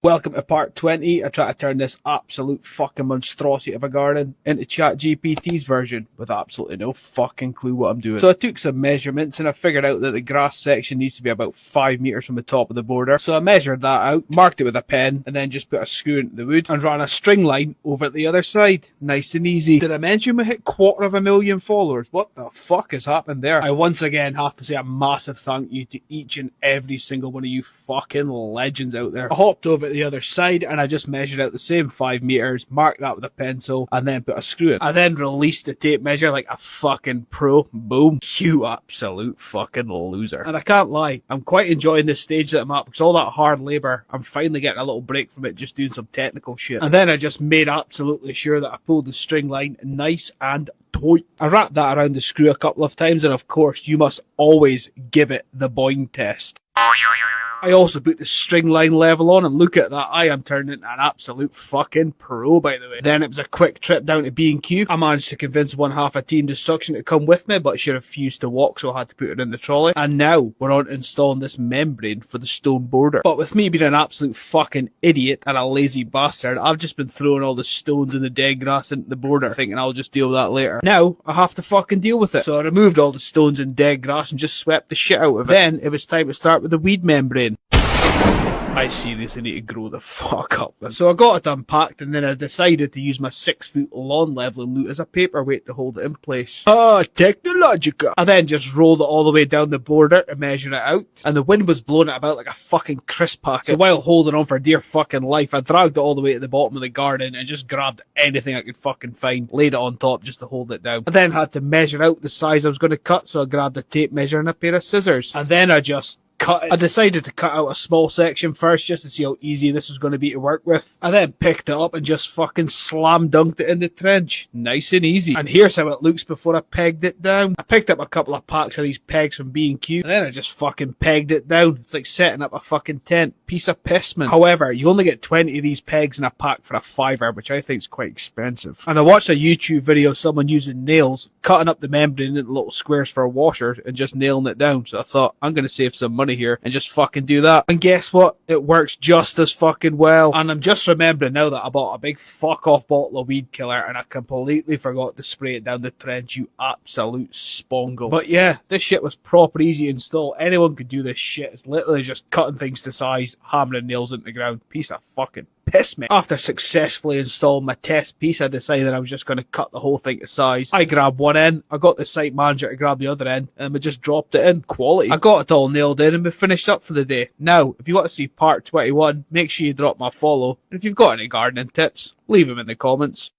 Welcome to part 20. I try to turn this absolute fucking monstrosity of a garden into ChatGPT's version with absolutely no fucking clue what I'm doing. So I took some measurements and I figured out that the grass section needs to be about 5 meters from the top of the border. So I measured that out, marked it with a pen, and then just put a screw into the wood and ran a string line over at the other side. Nice and easy. Did I mention we hit 250,000 followers? What the fuck has happened there? I once again have to say a massive thank you to each and every single one of you fucking legends out there. I hopped over the other side and I just measured out the same 5 meters, marked that with a pencil, and then put a screw in. I then released the tape measure like a fucking pro. Boom. You absolute fucking loser. And I can't lie, I'm quite enjoying this stage that I'm at because all that hard labour, I'm finally getting a little break from it just doing some technical shit. And then I just made absolutely sure that I pulled the string line nice and tight. I wrapped that around the screw a couple of times, and of course you must always give it the boing test. I also put the string line level on, and look at that, I am turning into an absolute fucking pro, by the way. Then it was a quick trip down to B&Q. I managed to convince one half of Team Destruction to come with me, but she refused to walk, so I had to put her in the trolley. And now we're on to installing this membrane for the stone border. But with me being an absolute fucking idiot and a lazy bastard, I've just been throwing all the stones and the dead grass into the border, thinking I'll just deal with that later. Now I have to fucking deal with it. So I removed all the stones and dead grass and just swept the shit out of it. Then it was time to start with the weed membrane. I seriously need to grow the fuck up. So I got it unpacked, and then I decided to use my 6-foot lawn leveling loot as a paperweight to hold it in place. Technologica! I then just rolled it all the way down the border to measure it out, and the wind was blowing it about like a fucking crisp packet. So while holding on for dear fucking life, I dragged it all the way to the bottom of the garden and just grabbed anything I could fucking find, laid it on top just to hold it down. I then had to measure out the size I was going to cut, so I grabbed a tape measure and a pair of scissors. And then I just cut it. I decided to cut out a small section first just to see how easy this was going to be to work with. I then picked it up and just fucking slam dunked it in the trench. Nice and easy. And here's how it looks before I pegged it down. I picked up a couple of packs of these pegs from B&Q, and then I just fucking pegged it down. It's like setting up a fucking tent. Piece of piss, man. However, you only get 20 of these pegs in a pack for a $5, which I think is quite expensive. And I watched a YouTube video of someone using nails, cutting up the membrane into little squares for washers and just nailing it down. So I thought, I'm going to save some money here and just fucking do that. And guess what? It works just as fucking well. And I'm just remembering now that I bought a big fuck off bottle of weed killer and I completely forgot to spray it down the trench, you absolute spongo. But yeah, this shit was proper easy to install. Anyone could do this shit. It's literally just cutting things to size, hammering nails into the ground. Piece of fucking piss, mate. After successfully installing my test piece, I decided I was just going to cut the whole thing to size. I grabbed one end, I got the site manager to grab the other end, and we just dropped it in. Quality. I got it all nailed in and we finished up for the day. Now, if you want to see part 21, make sure you drop my follow. And if you've got any gardening tips, leave them in the comments.